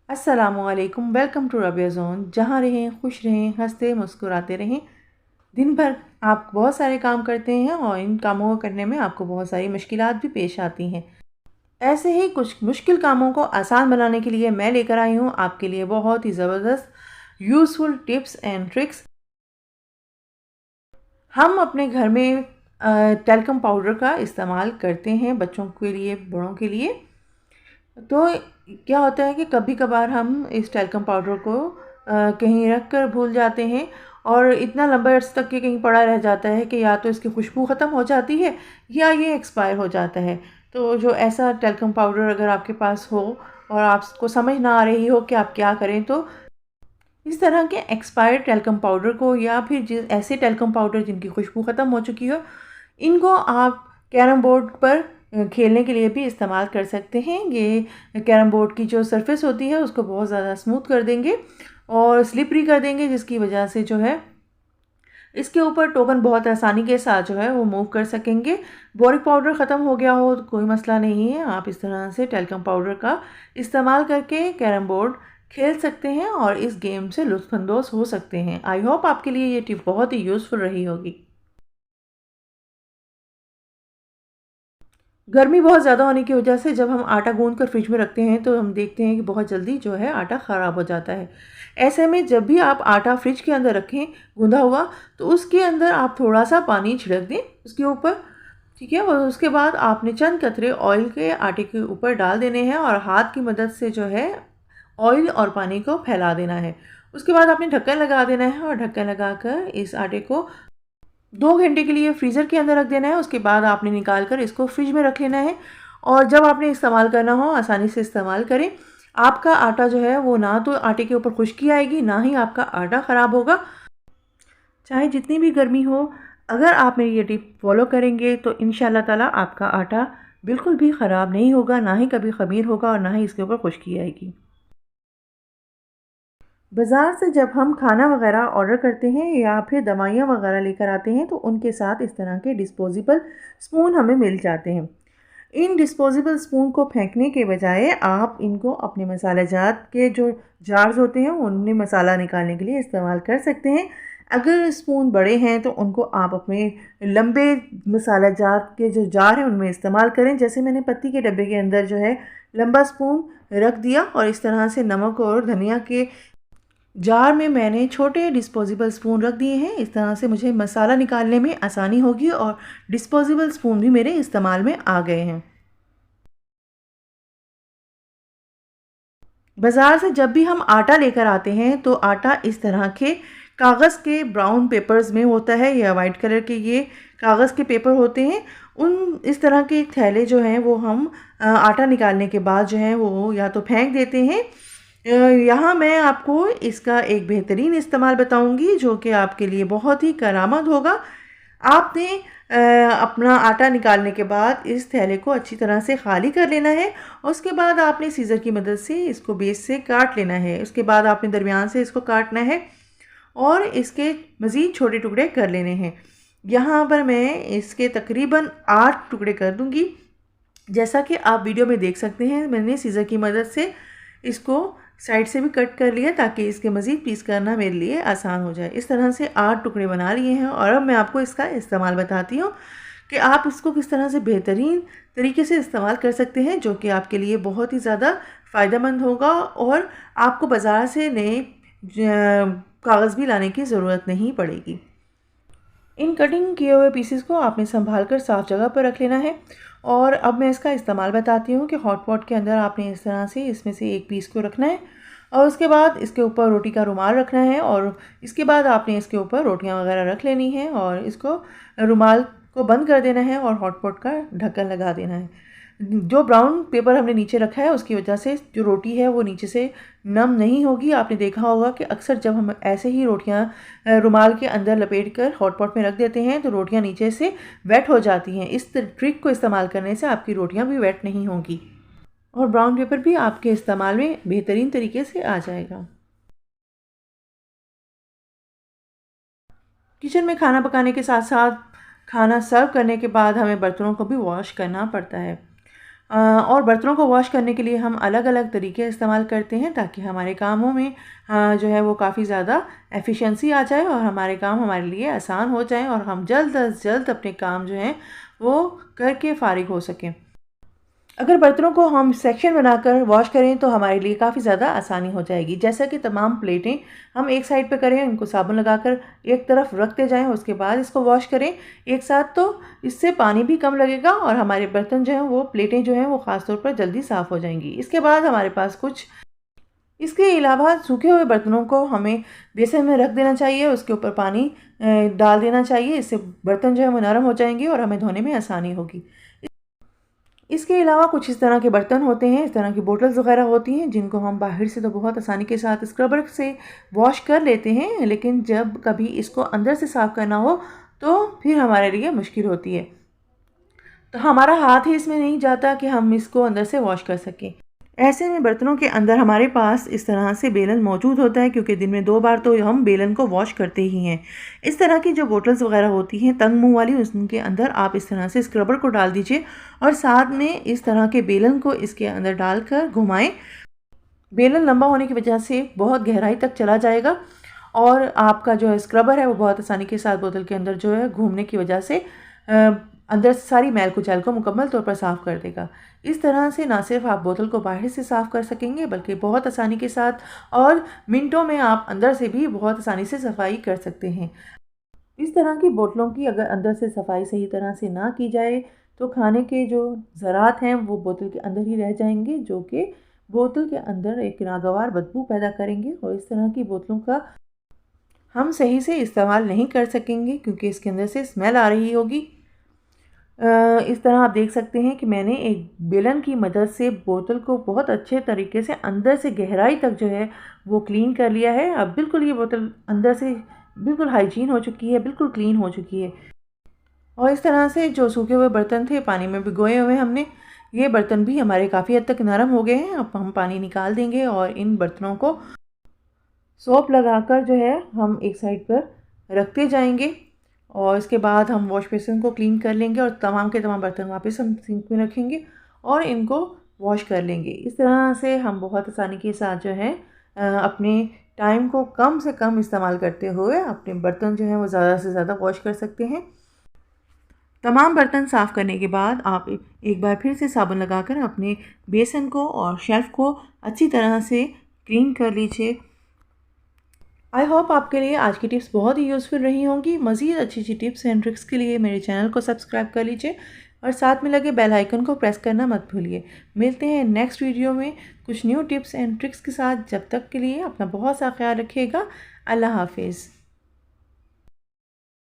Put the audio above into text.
अस्सलामुअलैकुम, welcome to Rabia zone. जहाँ रहें खुश रहें, हंसते मुस्कुराते रहें। दिन भर आप बहुत सारे काम करते हैं और इन कामों को करने में आपको बहुत सारी मुश्किलात भी पेश आती हैं। ऐसे ही कुछ मुश्किल कामों को आसान बनाने के लिए मैं लेकर आई हूँ आपके लिए बहुत ही ज़बरदस्त यूज़फुल टिप्स एंड ट्रिक्स। हम अपने घर में टैल्कम पाउडर का इस्तेमाल करते हैं बच्चों के लिए, बड़ों के लिए। तो क्या होता है कि कभी-कभार हम इस टैल्कम पाउडर को कहीं रख कर भूल जाते हैं और इतना लंबे अर्से तक ये कहीं पड़ा रह जाता है कि या तो इसकी खुशबू ख़त्म हो जाती है या ये एक्सपायर हो जाता है। तो जो ऐसा टैल्कम पाउडर अगर आपके पास हो और आपको समझ ना आ रही हो कि आप क्या करें, तो इस तरह के एक्सपायर्ड टैल्कम पाउडर को या फिर ऐसे टैल्कम पाउडर जिनकी खुशबू ख़त्म हो चुकी हो, इनको आप कैरम बोर्ड पर खेलने के लिए भी इस्तेमाल कर सकते हैं। ये कैरम बोर्ड की जो सरफेस होती है उसको बहुत ज़्यादा स्मूथ कर देंगे और स्लिपरी कर देंगे, जिसकी वजह से जो है इसके ऊपर टोकन बहुत आसानी के साथ जो है वो मूव कर सकेंगे। बोरिक पाउडर ख़त्म हो गया हो तो कोई मसला नहीं है, आप इस तरह से टैल्कम पाउडर का इस्तेमाल करके कैरम बोर्ड खेल सकते हैं और इस गेम से लुत्फ़अंदोज़ हो सकते हैं। आई होप आपके लिए ये टिप बहुत ही यूज़फुल रही होगी। गर्मी बहुत ज़्यादा होने की वजह से जब हम आटा गूँध कर फ्रिज में रखते हैं तो हम देखते हैं कि बहुत जल्दी जो है आटा ख़राब हो जाता है। ऐसे में जब भी आप आटा फ्रिज के अंदर रखें गूँधा हुआ, तो उसके अंदर आप थोड़ा-सा पानी छिड़क दें उसके ऊपर, ठीक है? और उसके बाद आपने चंद कतरे ऑयल के आटे के ऊपर डाल देने हैं और हाथ की मदद से जो है ऑयल और पानी को फैला देना है। उसके बाद आपने ढक्कन लगा देना है और ढक्कन लगाकर इस आटे को 2 घंटे के लिए फ्रीज़र के अंदर रख देना है। उसके बाद आपने निकाल कर इसको फ्रिज में रख लेना है और जब आपने इस्तेमाल करना हो आसानी से इस्तेमाल करें। आपका आटा जो है वो ना तो आटे के ऊपर खुश्की आएगी, ना ही आपका आटा ख़राब होगा। चाहे जितनी भी गर्मी हो, अगर आप मेरी ये टिप फ़ॉलो करेंगे तो इंशाअल्लाह ताला आपका आटा बिल्कुल भी ख़राब नहीं होगा, ना ही कभी ख़मीर होगा और ना ही इसके ऊपर खुश्की आएगी। बाज़ार से जब हम खाना वग़ैरह ऑर्डर करते हैं या फिर दवाइयाँ वग़ैरह लेकर आते हैं तो उनके साथ इस तरह के डिस्पोज़ेबल स्पून हमें मिल जाते हैं। इन डिस्पोज़ेबल स्पून को फेंकने के बजाय आप इनको अपने मसाला जात के जो जार्स होते हैं उनमें मसाला निकालने के लिए इस्तेमाल कर सकते हैं। अगर स्पून बड़े हैं तो उनको आप अपने लंबे मसाला जात के जो जार हैं उनमें इस्तेमाल करें। जैसे मैंने पत्ती के डब्बे के अंदर जो है लंबा स्पून रख दिया और इस तरह से नमक और धनिया के जार में मैंने छोटे डिस्पोजेबल स्पून रख दिए हैं। इस तरह से मुझे मसाला निकालने में आसानी होगी और डिस्पोजेबल स्पून भी मेरे इस्तेमाल में आ गए हैं। बाज़ार से जब भी हम आटा लेकर आते हैं तो आटा इस तरह के कागज़ के ब्राउन पेपर्स में होता है या वाइट कलर के ये कागज़ के पेपर होते हैं। उन इस तरह के थैले जो हैं वो हम आटा निकालने के बाद जो है वो या तो फेंक देते हैं। यहाँ मैं आपको इसका एक बेहतरीन इस्तेमाल बताऊँगी जो कि आपके लिए बहुत ही कारआमद होगा। आपने अपना आटा निकालने के बाद इस थैले को अच्छी तरह से खाली कर लेना है। उसके बाद आपने सीज़र की मदद से इसको बेस से काट लेना है। उसके बाद आपने दरमियान से इसको काटना है और इसके मज़ीद छोटे टुकड़े कर लेने हैं। यहाँ पर मैं इसके तकरीबन 8 टुकड़े कर दूँगी। जैसा कि आप वीडियो में देख सकते हैं, मैंने सीज़र की मदद से इसको साइड से भी कट कर लिया ताकि इसके मज़ीद पीस करना मेरे लिए आसान हो जाए। इस तरह से 8 टुकड़े बना लिए हैं और अब मैं आपको इसका इस्तेमाल बताती हूँ कि आप इसको किस तरह से बेहतरीन तरीके से इस्तेमाल कर सकते हैं, जो कि आपके लिए बहुत ही ज़्यादा फ़ायदेमंद होगा और आपको बाज़ार से नए कागज़ भी लाने की ज़रूरत नहीं पड़ेगी। इन कटिंग किए हुए पीसेस को आपने संभाल कर साफ़ जगह पर रख लेना है और अब मैं इसका इस्तेमाल बताती हूँ कि हॉट पॉट के अंदर आपने इस तरह से इसमें से एक पीस को रखना है और उसके बाद इसके ऊपर रोटी का रुमाल रखना है और इसके बाद आपने इसके ऊपर रोटियां वगैरह रख लेनी है और इसको रुमाल को बंद कर देना है और हॉट पॉट का ढक्कन लगा देना है। जो ब्राउन पेपर हमने नीचे रखा है उसकी वजह से जो रोटी है वो नीचे से नम नहीं होगी। आपने देखा होगा कि अक्सर जब हम ऐसे ही रोटियां रुमाल के अंदर लपेट कर हॉट पॉट में रख देते हैं तो रोटियां नीचे से वेट हो जाती हैं। इस ट्रिक को इस्तेमाल करने से आपकी रोटियां भी वेट नहीं होंगी और ब्राउन पेपर भी आपके इस्तेमाल में बेहतरीन तरीके से आ जाएगा। किचन में खाना पकाने के साथ साथ खाना सर्व करने के बाद हमें बर्तनों को भी वॉश करना पड़ता है। और बर्तनों को वॉश करने के लिए हम अलग अलग तरीके इस्तेमाल करते हैं ताकि हमारे कामों में जो है वो काफ़ी ज़्यादा एफिशिएंसी आ जाए और हमारे काम हमारे लिए आसान हो जाएं और हम जल्द अज जल्द अपने काम जो हैं वो करके फ़ारिग हो सकें। अगर बर्तनों को हम सेक्शन बनाकर वॉश करें तो हमारे लिए काफ़ी ज़्यादा आसानी हो जाएगी। जैसा कि तमाम प्लेटें हम एक साइड पे करें, उनको साबुन लगाकर एक तरफ रखते जाएं, उसके बाद इसको वॉश करें एक साथ, तो इससे पानी भी कम लगेगा और हमारे बर्तन जो हैं वो प्लेटें जो हैं वो ख़ास तौर पर जल्दी साफ़ हो जाएंगी। इसके बाद हमारे पास कुछ इसके अलावा सूखे हुए बर्तनों को हमें बेसन में रख देना चाहिए, उसके ऊपर पानी डाल देना चाहिए। इससे बर्तन जो है वो नरम हो जाएंगे और हमें धोने में आसानी होगी। इसके अलावा कुछ इस तरह के बर्तन होते हैं, इस तरह की बोटल्स वगैरह होती हैं जिनको हम बाहर से तो बहुत आसानी के साथ स्क्रबर से वॉश कर लेते हैं, लेकिन जब कभी इसको अंदर से साफ़ करना हो तो फिर हमारे लिए मुश्किल होती है। तो हमारा हाथ ही इसमें नहीं जाता कि हम इसको अंदर से वॉश कर सकें। ऐसे में बर्तनों के अंदर हमारे पास इस तरह से बेलन मौजूद होता है, क्योंकि दिन में 2 बार तो हम बेलन को वॉश करते ही हैं। इस तरह की जो बोटल्स वगैरह होती हैं तंग मुंह वाली, उसके अंदर आप इस तरह से स्क्रबर को डाल दीजिए और साथ में इस तरह के बेलन को इसके अंदर डालकर घुमाएं। बेलन लंबा होने की वजह से बहुत गहराई तक चला जाएगा और आपका जो है स्क्रबर है वो बहुत आसानी के साथ बोतल के अंदर जो है घूमने की वजह से अंदर से सारी मैल कुचैल को मुकम्मल तौर पर साफ़ कर देगा। इस तरह से ना सिर्फ आप बोतल को बाहर से साफ़ कर सकेंगे बल्कि बहुत आसानी के साथ और मिनटों में आप अंदर से भी बहुत आसानी से सफाई कर सकते हैं। इस तरह की बोतलों की अगर अंदर से सफाई सही तरह से ना की जाए तो खाने के जो ज़रात हैं वो बोतल के अंदर ही रह जाएंगे, जो कि बोतल के अंदर एक नागवार बदबू पैदा करेंगे और इस तरह की बोतलों का हम सही से इस्तेमाल नहीं कर सकेंगे क्योंकि इसके अंदर से स्मेल आ रही होगी। इस तरह आप देख सकते हैं कि मैंने एक बेलन की मदद से बोतल को बहुत अच्छे तरीके से अंदर से गहराई तक जो है वो क्लीन कर लिया है। अब बिल्कुल ये बोतल अंदर से बिल्कुल हाइजीन हो चुकी है, बिल्कुल क्लीन हो चुकी है। और इस तरह से जो सूखे हुए बर्तन थे पानी में भिगोए हुए हमने, ये बर्तन भी हमारे काफ़ी हद तक नरम हो गए हैं। अब हम पानी निकाल देंगे और इन बर्तनों को सोप लगाकर जो है हम एक साइड पर रखते जाएंगे और इसके बाद हम वॉश बेसिन को क्लीन कर लेंगे और तमाम के तमाम बर्तन वापस हम सिंक में रखेंगे और इनको वॉश कर लेंगे। इस तरह से हम बहुत आसानी के साथ जो है अपने टाइम को कम से कम इस्तेमाल करते हुए अपने बर्तन जो हैं वो ज़्यादा से ज़्यादा वॉश कर सकते हैं। तमाम बर्तन साफ़ करने के बाद आप एक बार फिर से साबुन लगाकर अपने बेसन को और शेल्फ़ को अच्छी तरह से क्लीन कर लीजिए। आई होप आपके लिए आज की टिप्स बहुत ही यूज़फुल रही होंगी। मज़ीद अच्छी अच्छी टिप्स एंड ट्रिक्स के लिए मेरे चैनल को सब्सक्राइब कर लीजिए और साथ में लगे बेल आइकन को प्रेस करना मत भूलिए। मिलते हैं नेक्स्ट वीडियो में कुछ न्यू टिप्स एंड ट्रिक्स के साथ। जब तक के लिए अपना बहुत सा ख्याल रखिएगा। अल्लाह हाफिज़।